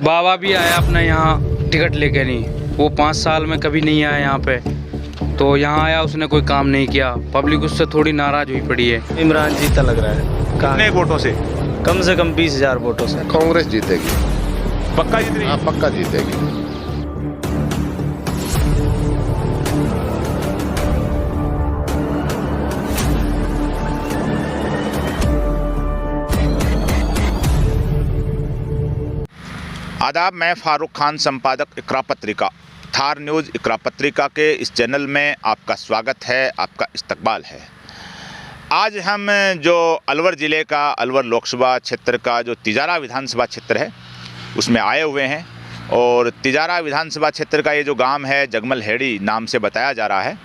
बाबा भी आया अपना यहाँ टिकट लेके नहीं, वो 5 साल में कभी नहीं आया यहाँ पे, तो यहाँ आया उसने कोई काम नहीं किया, पब्लिक उससे थोड़ी नाराज हुई पड़ी है। इमरान जीता लग रहा है। कितने वोटों से? कम से कम 20,000 वोटों से। कांग्रेस जीतेगी। पक्का जीत रही है? हाँ, पक्का जीतेगी। आदाब, मैं फारूक खान, संपादक इकरा पत्रिका, थार न्यूज़ इकरा पत्रिका के इस चैनल में आपका स्वागत है, आपका इस्तकबाल है। आज हम जो अलवर ज़िले का, अलवर लोकसभा क्षेत्र का जो तिजारा विधानसभा क्षेत्र है उसमें आए हुए हैं। और तिजारा विधानसभा क्षेत्र का ये जो गांव है जगमल हेड़ी नाम से बताया जा रहा है।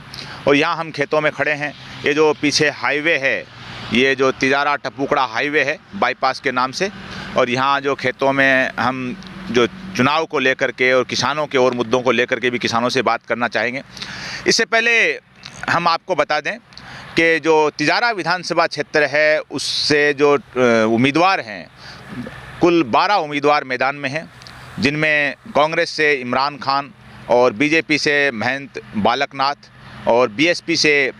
और यहाँ हम खेतों में खड़े हैं। ये जो पीछे हाईवे है, ये जो तिजारा टपुकड़ा हाईवे है बाईपास के नाम से। और यहाँ जो खेतों में हम जो चुनाव को लेकर के और किसानों के और मुद्दों को लेकर के भी किसानों से बात करना चाहेंगे। इससे पहले हम आपको बता दें कि जो तिजारा विधानसभा क्षेत्र है उससे जो उम्मीदवार हैं, कुल 12 उम्मीदवार मैदान में हैं, जिनमें कांग्रेस से इमरान खान और बीजेपी से महेंद्र बालकनाथ और बीएसपी से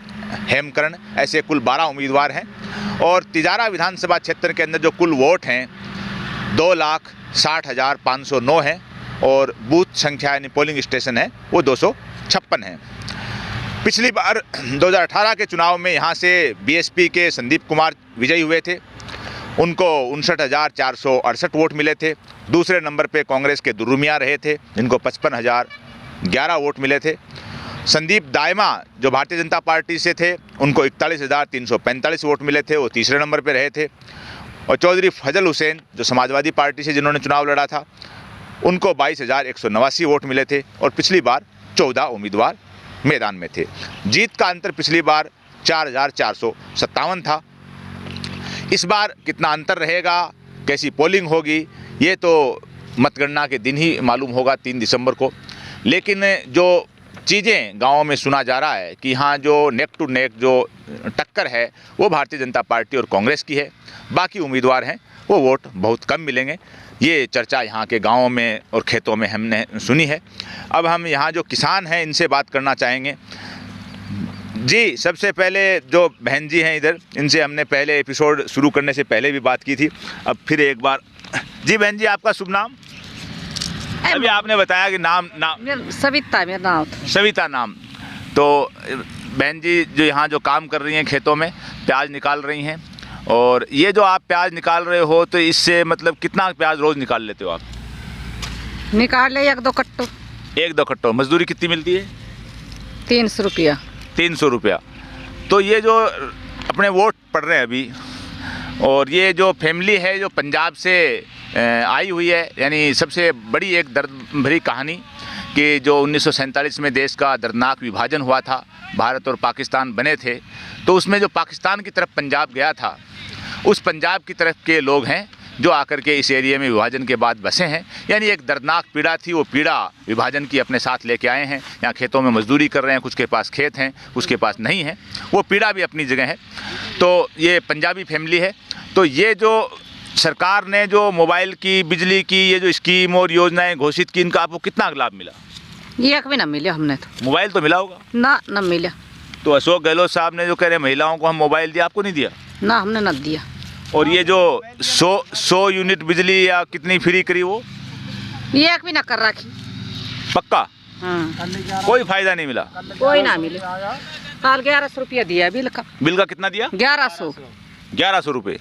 हेमकरण, ऐसे कुल 12 उम्मीदवार हैं। और तिजारा विधानसभा क्षेत्र के अंदर जो कुल वोट हैं 2,60,509 है और बूथ संख्या यानी पोलिंग स्टेशन है वो 256 है। पिछली बार 2018 के चुनाव में यहाँ से बीएसपी के संदीप कुमार विजयी हुए थे, उनको 59,468 वोट मिले थे। दूसरे नंबर पे कांग्रेस के दुर्रू मियां रहे थे, जिनको 55,011 वोट मिले थे। संदीप दायमा जो भारतीय जनता पार्टी से थे, उनको 41,345 वोट मिले थे, वो तीसरे नंबर पे रहे थे। और चौधरी फजल हुसैन जो समाजवादी पार्टी से जिन्होंने चुनाव लड़ा था, उनको 22,189 वोट मिले थे। और पिछली बार 14 उम्मीदवार मैदान में थे। जीत का अंतर पिछली बार 4,457 था। इस बार कितना अंतर रहेगा, कैसी पोलिंग होगी, ये तो मतगणना के दिन ही मालूम होगा 3 दिसंबर को। लेकिन जो चीज़ें गाँव में सुना जा रहा है कि यहाँ जो नेक टू नेक जो टक्कर है वो भारतीय जनता पार्टी और कांग्रेस की है, बाकी उम्मीदवार हैं वो वोट बहुत कम मिलेंगे। ये चर्चा यहाँ के गाँवों में और खेतों में हमने सुनी है। अब हम यहाँ जो किसान हैं इनसे बात करना चाहेंगे। जी, सबसे पहले जो बहन जी हैं इधर, इनसे हमने पहले एपिसोड शुरू करने से पहले भी बात की थी, अब फिर एक बार। जी बहन जी, आपका शुभ नाम? अभी आपने बताया कि नाम सविता, मेरा नाम सविता नाम। तो बहन जी जो यहाँ जो काम कर रही हैं खेतों में, प्याज निकाल रही हैं, और ये जो आप प्याज निकाल रहे हो तो इससे मतलब कितना प्याज रोज़ निकाल लेते हो आप? निकाल ले 1-2 कट्टो। 1-2 कट्टो। मजदूरी कितनी मिलती है? 300 रुपया। 300 रुपया। तो ये जो अपने वोट पड़ रहे हैं अभी, और ये जो फैमिली है जो पंजाब से आई हुई है, यानी सबसे बड़ी एक दर्द भरी कहानी कि जो 1947 में देश का दर्दनाक विभाजन हुआ था, भारत और पाकिस्तान बने थे, तो उसमें जो पाकिस्तान की तरफ पंजाब गया था, उस पंजाब की तरफ के लोग हैं जो आकर के इस एरिया में विभाजन के बाद बसे हैं। यानी एक दर्दनाक पीड़ा थी, वो पीड़ा विभाजन की अपने साथ लेके आए हैं। यहाँ खेतों में मजदूरी कर रहे हैं, कुछ के पास खेत हैं, कुछ के पास नहीं है, वो पीड़ा भी अपनी जगह है। तो ये पंजाबी फैमिली है। तो ये जो सरकार ने जो मोबाइल की, बिजली की ये जो स्कीम और योजनाएं घोषित की, इनका आपको कितना लाभ मिला? एक भी ना मिला हमने तो। मोबाइल तो मिला होगा ना मिला। तो अशोक गहलोत साहब ने जो कह रहे महिलाओं को हम मोबाइल दिया, आपको नहीं दिया? ना, हमने ना दिया। और ये जो 100 यूनिट बिजली या कितनी फ्री करी, वो एक भी ना कर रखी। पक्का? हाँ। कोई फायदा नहीं मिला? कोई ना मिले। कल 1100 रुपया दिया बिल का। बिल का कितना दिया? 1100 रुपये।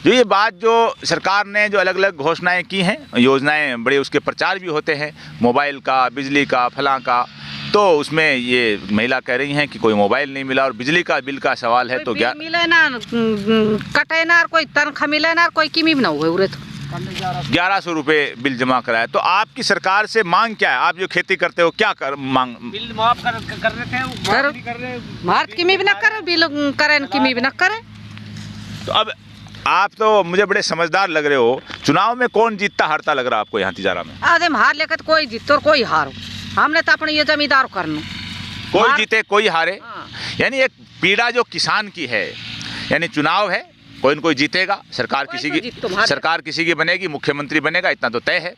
जो ये बात जो सरकार ने जो अलग अलग घोषणाएं की हैं, योजनाएं बड़े उसके प्रचार भी होते हैं, मोबाइल का, बिजली का, फलां का, तो उसमें ये महिला कह रही हैं कि कोई मोबाइल नहीं मिला। और बिजली का बिल का सवाल है तो क्या मिले ना, कटे ना, कोई तनख्वाह मिले ना, कोई किमी ना हुए तो 1100 रुपये बिल जमा कराया। तो आपकी सरकार से मांग क्या है? आप जो खेती करते हो क्या मांग? बिल माफ कर रहे थे, भारत किमी भी ना करे, बिल करें किमी भी ना करे। तो अब आप तो मुझे बड़े समझदार लग रहे हो, चुनाव में कौन जीतता हारता लग रहा है आपको यहाँ तिजारा में? आदम हार लेकर तो कोई जीतो और कोई हारो। हमने तो अपने ये जमींदार करना, कोई जीते कोई हारे। हाँ। यानी एक पीड़ा जो किसान की है, यानी चुनाव है, कोई न कोई जीतेगा, सरकार किसी की बनेगी, मुख्यमंत्री बनेगा, इतना तो तय है।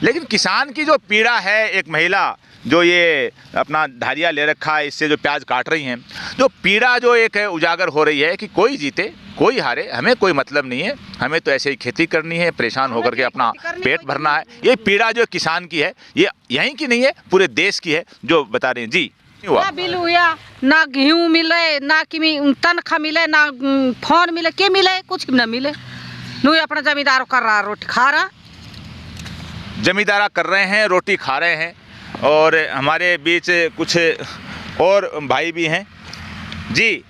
लेकिन किसान की जो पीड़ा है, एक महिला जो ये अपना धारिया ले रखा है, इससे जो प्याज काट रही हैं, जो पीड़ा जो एक है उजागर हो रही है कि कोई जीते कोई हारे, हमें कोई मतलब नहीं है, हमें तो ऐसे ही खेती करनी है, परेशान होकर के अपना पेट भरना है। ये पीड़ा जो किसान की है, ये यहीं की नहीं है, पूरे देश की है, जो बता रहे हैं। जी ना बिल हुआ, ना गेहूँ मिले, ना कि तनख्वाह मिले, ना फोन मिले, के मिले, कुछ ना मिले। नू अपना जमींदारों कर रहा, रोटी खा रहा, जमींदारा कर रहे हैं, रोटी खा रहे हैं। और हमारे बीच कुछ और भाई भी हैं। जी,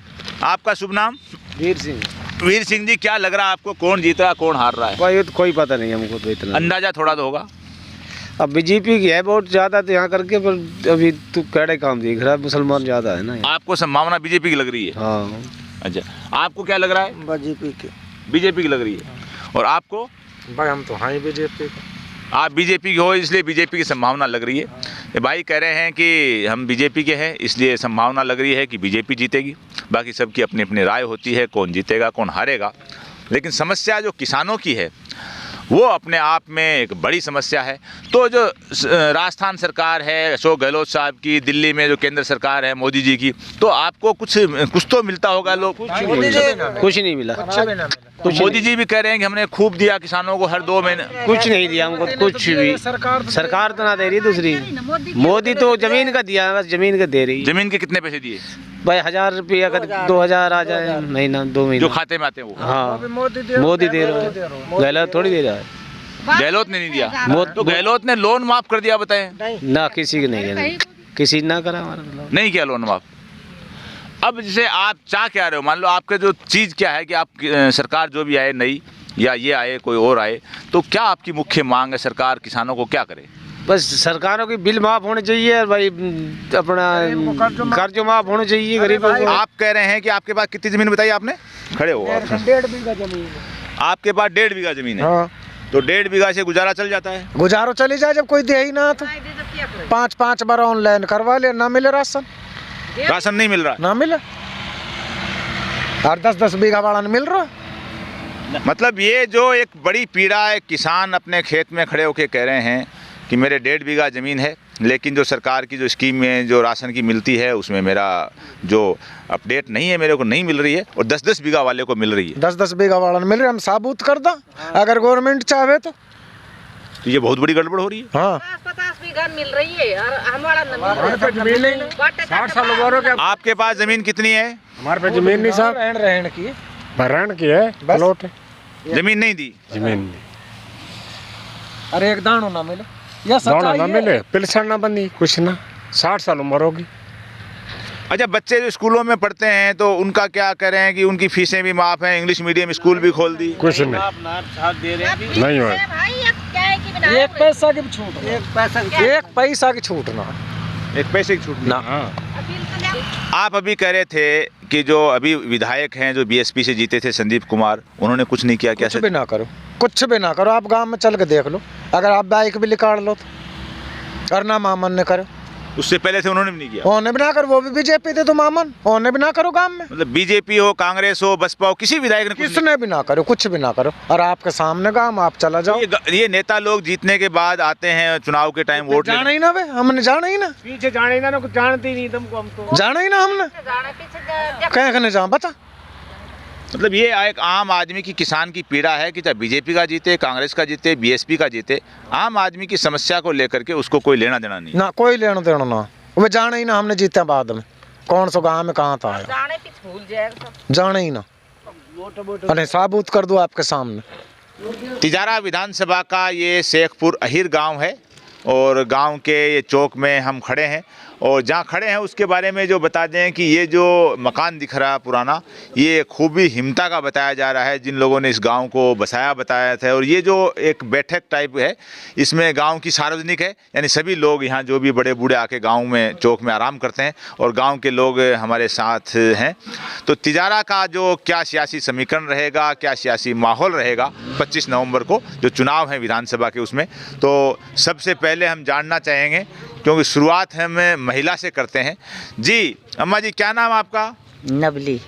आपका शुभ नाम? वीर सिंह। वीर सिंह जी, क्या लग रहा है आपको, कौन जीत रहा है, कौन हार रहा है? कोई पता नहीं हमको तो इतना। अंदाजा थोड़ा तो होगा। अब बीजेपी की है वोट ज़्यादा तो यहाँ करके, पर अभी तो कैडे काम दिख रहा है, मुसलमान ज़्यादा है ना। आपको संभावना बीजेपी की लग रही है? हाँ। अच्छा, आपको क्या लग रहा है? बीजेपी की लग रही है। और आपको? भाई हम तो हाँ बीजेपी। आप बीजेपी के हो, इसलिए बीजेपी की संभावना लग रही है। ये भाई कह रहे हैं कि हम बीजेपी के हैं, इसलिए संभावना लग रही है कि बीजेपी जीतेगी। बाकी सबकी अपनी अपनी राय होती है, कौन जीतेगा कौन हारेगा। लेकिन समस्या जो किसानों की है वो अपने आप में एक बड़ी समस्या है। तो जो राजस्थान सरकार है अशोक गहलोत साहब की, दिल्ली में जो केंद्र सरकार है मोदी जी की, तो आपको कुछ तो मिलता होगा। लोग कुछ नहीं मिला। मोदी जी भी कह रहे हैं कि हमने खूब दिया किसानों को, हर 2 महीने। कुछ नहीं दिया हमको, कुछ भी। सरकार तो ना दे रही दूसरी। मोदी तो जमीन का दिया, बस जमीन का दे रही। जमीन के कितने पैसे दिए भाई? 1000 रुपया का 2000 आ जाए महीना, 2 महीने जो खाते में आते हैं वो। हाँ, मोदी दे रहा है, गहलोत थोड़ी दे रहा है। गहलोत ने नहीं दिया। तो गहलोत ने लोन माफ कर दिया, बताएं? ना, किसी के नहीं है, किसी ना करा हमारा, नहीं किया लोन माफ। अब जैसे आप चाह क्या रहे हो, मान लो आपका जो चीज़ क्या है कि आप सरकार जो भी आए नई, या ये आए कोई और आए, तो क्या आपकी मुख्य मांग है? सरकार किसानों को क्या करे? बस सरकारों की बिल माफ होने चाहिए भाई, अपना कर्ज माफ होना चाहिए गरीबों को। आप कह रहे हैं कि आपके पास कितनी जमीन बताइए आपने? खड़े हो आप। 1.5 बीघा जमीन है। आपके पास 1.5 बीघा जमीन है। हाँ। तो 1.5 बीघा से गुजारा चल जाता है? गुजारो चली जाए, जब कोई दे ही ना तो 5 बार ऑनलाइन करवा ले, ना मिले राशन। राशन नहीं मिल रहा? ना मिले, और 10-10 बीघा वाला नहीं मिल रहा। मतलब ये जो एक बड़ी पीड़ा है, किसान अपने खेत में खड़े होकर कह रहे हैं कि मेरे 1.5 बीघा ज़मीन है, लेकिन जो सरकार की जो स्कीम में जो राशन की मिलती है उसमें मेरा जो अपडेट नहीं है, मेरे को नहीं मिल रही है, और 10-10 बीघा वाले को मिल रही है। 10-10 बीघा वाला मिल रही है, हम साबुत कर दा अगर गवर्नमेंट चाहे तो। ये बहुत बड़ी गड़बड़ हो रही है। हाँ, 50 बीघा मिल रही है और हमारा नहीं। 60 साल उम्र। आपके पास ज़मीन कितनी है? हमारे पास जमीन नहीं साहब, रहन की है, भरण की है, प्लॉट है। जमीन नहीं दी? जमीन नहीं। अरे एक दानो ना मिले, या दानो ना मिले, पेंशन ना बनी, कुछ ना। 60 साल उम्र होगी। अच्छा, बच्चे जो स्कूलों में पढ़ते हैं तो उनका क्या कह रहे हैं कि उनकी फीसें भी माफ़ हैं, इंग्लिश मीडियम स्कूल भी खोल दी? कुछ नहीं हुआ। एक पैसा की छूट, एक पैसा की छूट ना, एक पैसे की छूट ना। आप अभी कह रहे थे कि जो अभी विधायक हैं जो बीएसपी से जीते थे संदीप कुमार, उन्होंने कुछ नहीं किया। क्या? कुछ भी ना करो, कुछ भी ना करो। आप गांव में चल के देख लो, अगर आप बाइक भी निकाल लो तो, और ना मामन ने करो। उससे पहले से उन्होंने भी नहीं किया। उन्होंने भी ना करो, वो भी बीजेपी थे तो मामन, उन्होंने भी ना करो गांव में। मतलब बीजेपी हो, कांग्रेस हो, बसपा हो, किसी विधायक ने किसने भी ना करो, कुछ भी ना करो। और आपके सामने गांव आप चला जाओ। ये नेता लोग जीतने के बाद आते हैं चुनाव के टाइम वोट जाना ही ना, हमने जाना ही ना, पीछे जाने ना, कुछ जानते ही नहीं तुमको, हम तो जाना ही ना हमने, कहीं कहने जाओ बता। मतलब ये एक आम आदमी की, किसान की पीड़ा है कि चाहे बीजेपी का जीते, कांग्रेस का जीते, बीएसपी का जीते, आम आदमी की समस्या को लेकर के उसको कोई लेना देना नहीं ना, कोई लेना देना ना। वो जाना ही ना, हमने जीते बाद में कौन सा गाँव में कहाँ था, जाना ही ना। अरे साबुत कर दो आपके सामने। तिजारा विधानसभा का ये शेखपुर अहिर गांव है, और गांव के ये चौक में हम खड़े हैं, और जहाँ खड़े हैं उसके बारे में जो बता दें कि ये जो मकान दिख रहा है पुराना, ये खूबी हिम्मता का बताया जा रहा है जिन लोगों ने इस गांव को बसाया बताया था। और ये जो एक बैठक टाइप है, इसमें गांव की सार्वजनिक है, यानी सभी लोग यहाँ जो भी बड़े बूढ़े आके गांव में चौक में आराम करते हैं, और गांव के लोग हमारे साथ हैं। तो तिजारा का जो क्या सियासी समीकरण रहेगा, क्या सियासी माहौल रहेगा 25 नवंबर को जो चुनाव है विधानसभा के, उसमें तो सबसे पहले हम जानना चाहेंगे, क्योंकि शुरुआत हम महिला से करते हैं। जी अम्मा जी, क्या नाम आपका? नबली।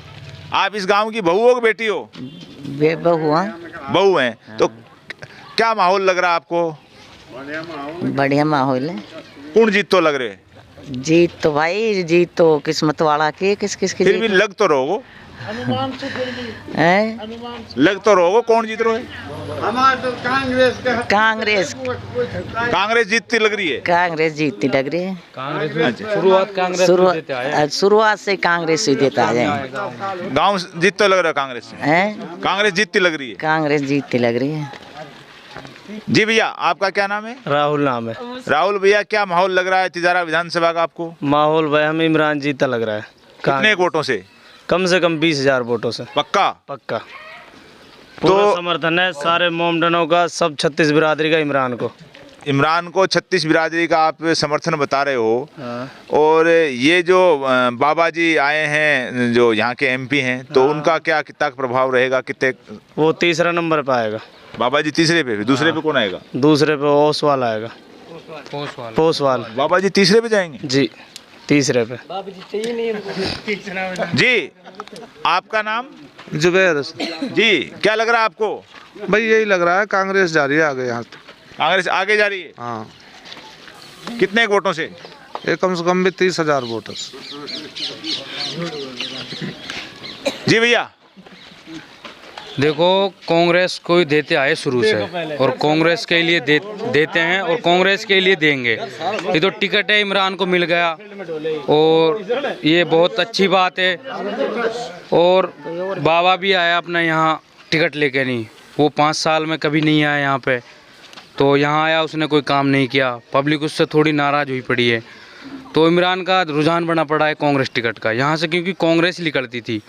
आप इस गांव की बहू हो कि बेटी हो? बहू हैं, तो क्या माहौल लग रहा है आपको? बढ़िया माहौल है। कौन जीत तो लग रहे? जीत तो भाई, जीत तो किस्मत वाला की, किस किस की फिर भी जीत लग तो रहोगो, है? लग तो रहोगो कौन जीत रहे? कांग्रेस कांग्रेस जीतती लग रही है। कांग्रेस जीतती लग रही है। शुरुआत से कांग्रेस ही देता है। गांव जीत तो लग रहा है कांग्रेस से, हैं? कांग्रेस जीतती लग रही है। कांग्रेस जीतती लग रही है। जी भैया, आपका क्या नाम है? राहुल नाम है। राहुल भैया, क्या माहौल लग रहा है तिजारा विधानसभा का आपको? माहौल भाई हमें इमरान जीता लग रहा है। कितने वोटों से? कम से कम 20,000 वोटों से। पक्का? पक्का। पूरा तो समर्थन है सारे मोमडनों का, सब 36 बिरादरी का इमरान को। इमरान को 36 बिरादरी का आप समर्थन बता रहे हो। हाँ। और ये जो बाबा जी आए हैं जो यहाँ के एमपी हैं, तो उनका क्या कितना प्रभाव रहेगा? कितने? वो तीसरा नंबर पे आएगा। बाबा जी तीसरे पे, फिर दूसरे पे कौन आएगा? दूसरे पे ओसवाल आएगा। पोसवाल। बाबा जी तीसरे पे जाएंगे जी, तीसरे पे। जी, आपका नाम? जुबैर। जी, क्या लग रहा है आपको? भाई यही लग रहा है कांग्रेस जा रही है आगे यहाँ तो। कांग्रेस आगे जा रही है? हाँ। कितने वोटों से? ये कम से कम भी 30,000 वोटर्स। जी भैया, देखो, कांग्रेस को ही देते आए शुरू से, और कांग्रेस के लिए देते हैं और कांग्रेस के लिए देंगे। ये तो टिकट है, इमरान को मिल गया और ये बहुत अच्छी बात है। और बाबा भी आया अपना यहाँ टिकट लेके, नहीं वो 5 साल में कभी नहीं आया यहाँ पे, तो यहाँ आया, उसने कोई काम नहीं किया, पब्लिक उससे थोड़ी नाराज़ हुई पड़ी है। तो इमरान का रुझान बना पड़ा है कांग्रेस टिकट का यहाँ से, क्योंकि कांग्रेस निकलती थी।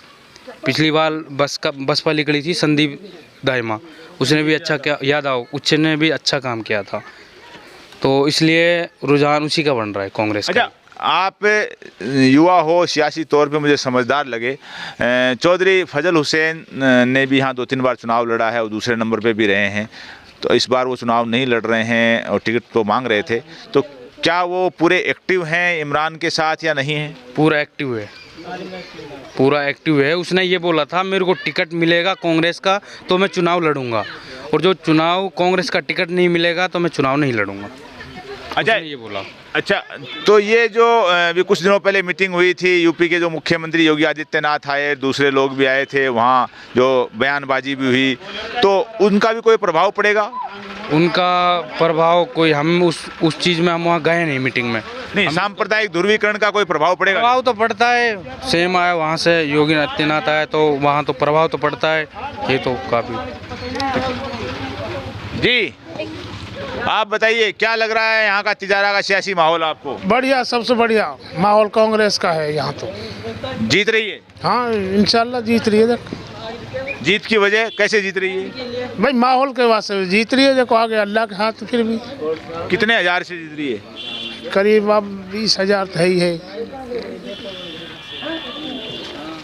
पिछली बार बसपा निकली थी, संदीप दाइमा, उसने भी अच्छा क्या, याद आओ, उसने ने भी अच्छा काम किया था, तो इसलिए रुझान उसी का बन रहा है, कांग्रेस का। अच्छा, आप युवा हो, सियासी तौर पे मुझे समझदार लगे। चौधरी फजल हुसैन ने भी यहाँ 2-3 बार चुनाव लड़ा है और दूसरे नंबर पे भी रहे हैं, तो इस बार वो चुनाव नहीं लड़ रहे हैं और टिकट तो मांग रहे थे, तो क्या वो पूरे एक्टिव हैं इमरान के साथ या नहीं हैं? पूरा एक्टिव है, पूरा एक्टिव है। उसने ये बोला था मेरे को टिकट मिलेगा कांग्रेस का तो मैं चुनाव लड़ूंगा, और जो चुनाव कांग्रेस का टिकट नहीं मिलेगा तो मैं चुनाव नहीं लड़ूंगा। अच्छा, ये बोला। अच्छा, तो ये जो अभी कुछ दिनों पहले मीटिंग हुई थी, यूपी के जो मुख्यमंत्री योगी आदित्यनाथ आए, दूसरे लोग भी आए थे, वहाँ जो बयानबाजी भी हुई, तो उनका भी कोई प्रभाव पड़ेगा? उनका प्रभाव कोई, हम उस चीज़ में हम वहाँ गए नहीं मीटिंग में। नहीं, सांप्रदायिक ध्रुवीकरण का कोई प्रभाव पड़ेगा? प्रभाव तो पड़ता है, सेम आया वहाँ से, योगी आदित्यनाथ आए तो वहाँ तो प्रभाव तो पड़ता है, ये तो काफ़ी। जी, आप बताइए, क्या लग रहा है यहाँ का तिजारा का सियासी माहौल आपको? बढ़िया, सबसे बढ़िया माहौल कांग्रेस का है यहाँ तो। जीत रही है? हाँ, इंशाल्लाह जीत रही है। जीत की वजह कैसे जीत रही है? भाई माहौल के वास्ते जीत रही है, देखो आगे अल्लाह के हाथ। फिर भी कितने हजार से जीत रही है? करीब अब 20,000 तो ही है।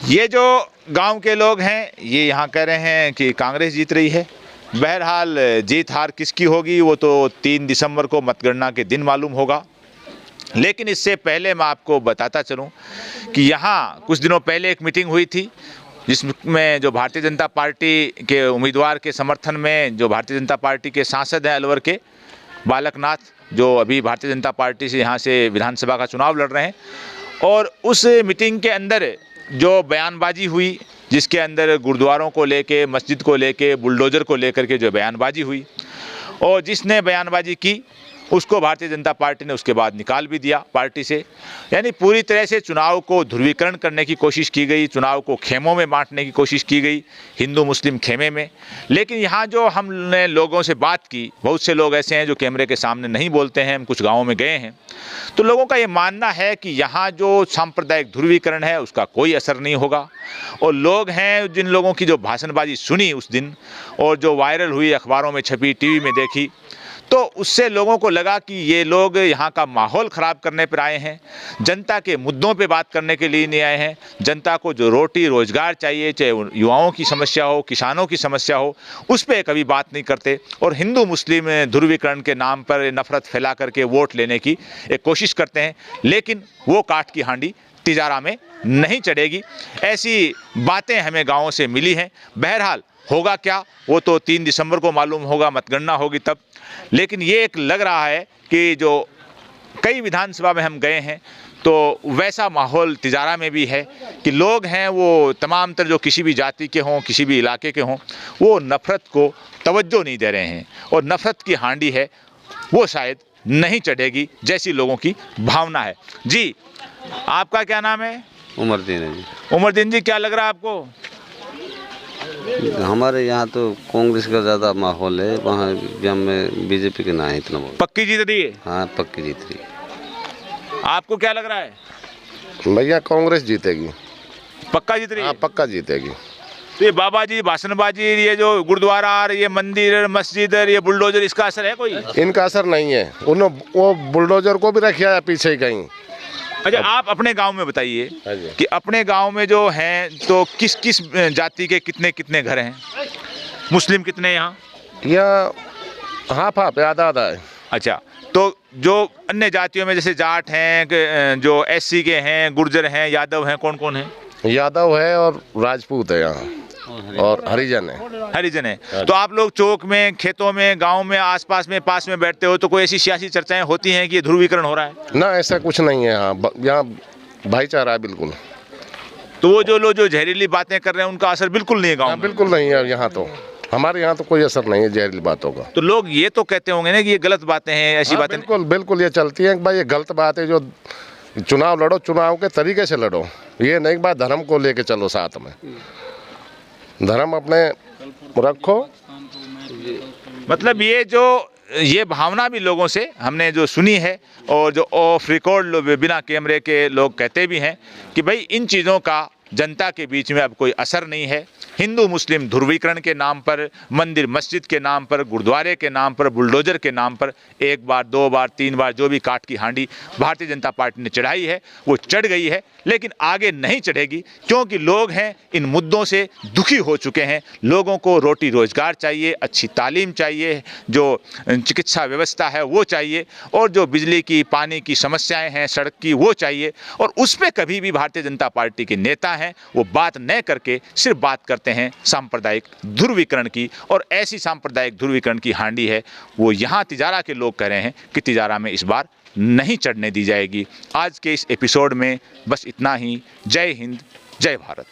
ये जो गांव के लोग हैं, ये यहाँ कह रहे हैं कि कांग्रेस जीत रही है। बहरहाल जीत हार किसकी होगी वो तो 3 दिसंबर को मतगणना के दिन मालूम होगा। लेकिन इससे पहले मैं आपको बताता चलूं कि यहाँ कुछ दिनों पहले एक मीटिंग हुई थी, जिसमें जो भारतीय जनता पार्टी के उम्मीदवार के समर्थन में जो भारतीय जनता पार्टी के सांसद हैं अलवर के बालकनाथ, जो अभी भारतीय जनता पार्टी से यहाँ से विधानसभा का चुनाव लड़ रहे हैं, और उस मीटिंग के अंदर जो बयानबाजी हुई, जिसके अंदर गुरुद्वारों को लेके, मस्जिद को लेके, बुलडोज़र को लेकर के जो बयानबाजी हुई, और जिसने बयानबाजी की उसको भारतीय जनता पार्टी ने उसके बाद निकाल भी दिया पार्टी से। यानी पूरी तरह से चुनाव को ध्रुवीकरण करने की कोशिश की गई, चुनाव को खेमों में बांटने की कोशिश की गई, हिंदू मुस्लिम खेमे में। लेकिन यहाँ जो हमने लोगों से बात की, बहुत से लोग ऐसे हैं जो कैमरे के सामने नहीं बोलते हैं, हम कुछ गाँवों में गए हैं, तो लोगों का ये मानना है कि यहाँ जो सांप्रदायिक ध्रुवीकरण है उसका कोई असर नहीं होगा। और लोग हैं जिन लोगों की जो भाषणबाजी सुनी उस दिन और जो वायरल हुई, अखबारों में छपी, टीवी में देखी, तो उससे लोगों को लगा कि ये लोग यहाँ का माहौल ख़राब करने पर आए हैं, जनता के मुद्दों पे बात करने के लिए नहीं आए हैं। जनता को जो रोटी रोज़गार चाहिए, चाहे युवाओं की समस्या हो, किसानों की समस्या हो, उस पर कभी बात नहीं करते, और हिंदू मुस्लिम ध्रुवीकरण के नाम पर नफ़रत फैला करके वोट लेने की एक कोशिश करते हैं। लेकिन वो काठ की हांडी तिजारा में नहीं चढ़ेगी, ऐसी बातें हमें गाँवों से मिली हैं। बहरहाल होगा क्या वो तो 3 दिसंबर को मालूम होगा, मतगणना होगी तब। लेकिन ये एक लग रहा है कि जो कई विधानसभा में हम गए हैं तो वैसा माहौल तिजारा में भी है कि लोग हैं वो तमाम तर जो किसी भी जाति के हों, किसी भी इलाके के हों, वो नफ़रत को तवज्जो नहीं दे रहे हैं और नफ़रत की हांडी है वो शायद नहीं चढ़ेगी जैसी लोगों की भावना है। जी, आपका क्या नाम है? उमरदीन है जी। उमरदीन जी, क्या लग रहा है आपको? हमारे यहाँ तो कांग्रेस का ज़्यादा माहौल है, वहाँ में बीजेपी के ना है इतना बहुत। पक्की जीत रही है? हाँ, पक्की जीत रही है। आपको क्या लग रहा है? भैया कांग्रेस जीतेगी। पक्का जीत रही है? हाँ, पक्का जीतेगी। तो ये बाबाजी, भाषणबाजी, ये जो गुरुद्वारा, ये मंदिर, मस्जिद, ये बुलडोजर, इसका असर है कोई? इनका असर नहीं है। उन्होंने वो बुलडोजर को भी रखा है पीछे कहीं। अच्छा, आप अपने गांव में बताइए कि अपने गांव में जो हैं तो किस किस जाति के कितने कितने घर हैं? मुस्लिम कितने यहाँ? हाफ हाफ, आधा आधा है। अच्छा, तो जो अन्य जातियों में जैसे जाट हैं, जो एससी के हैं, गुर्जर हैं, यादव हैं, कौन कौन है? यादव है और राजपूत है यहाँ, और हरिजन है। हरिजन है। तो आप लोग चौक में, खेतों में, गांव में, आसपास में, पास में बैठते हो तो कोई ऐसी सियासी चर्चाएं होती हैं कि ये ध्रुवीकरण हो रहा है? ना, ऐसा कुछ नहीं है। यहाँ भाईचारा है बिल्कुल। तो वो जो लोग जो जहरीली बातें कर रहे हैं उनका असर बिल्कुल नहीं है गाँव में? बिल्कुल नहीं है। यहाँ तो हमारे यहाँ तो कोई असर नहीं है जहरीली बातों का। तो लोग ये तो कहते होंगे ना कि ये गलत बातें हैं, ऐसी बातें? बिल्कुल बिल्कुल, ये चलती है भाई, ये गलत बात है। जो चुनाव लड़ो, चुनाव के तरीके से लड़ो। ये नहीं बात धर्म को लेके चलो साथ में। धर्म अपने रखो। मतलब ये भावना भी लोगों से हमने जो सुनी है और जो ऑफ रिकॉर्ड बिना कैमरे के लोग कहते भी हैं कि भाई इन चीज़ों का जनता के बीच में अब कोई असर नहीं है। हिंदू मुस्लिम ध्रुवीकरण के नाम पर, मंदिर मस्जिद के नाम पर, गुरुद्वारे के नाम पर, बुलडोजर के नाम पर एक बार, 2 बार, 3 बार जो भी काट की हांडी भारतीय जनता पार्टी ने चढ़ाई है वो चढ़ गई है, लेकिन आगे नहीं चढ़ेगी क्योंकि लोग हैं इन मुद्दों से दुखी हो चुके हैं। लोगों को रोटी रोजगार चाहिए, अच्छी तालीम चाहिए, जो चिकित्सा व्यवस्था है वो चाहिए, और जो बिजली की, पानी की समस्याएं हैं, सड़क की, वो चाहिए। और उस पर कभी भी भारतीय जनता पार्टी के नेता हैं वो बात न करके सिर्फ बात करते हैं सांप्रदायिक ध्रुवीकरण की। और ऐसी सांप्रदायिक ध्रुवीकरण की हांडी है वो यहाँ तिजारा के लोग कह रहे हैं कि तिजारा में इस बार नहीं चढ़ने दी जाएगी। आज के इस एपिसोड में बस इतना ही। जय हिंद, जय भारत।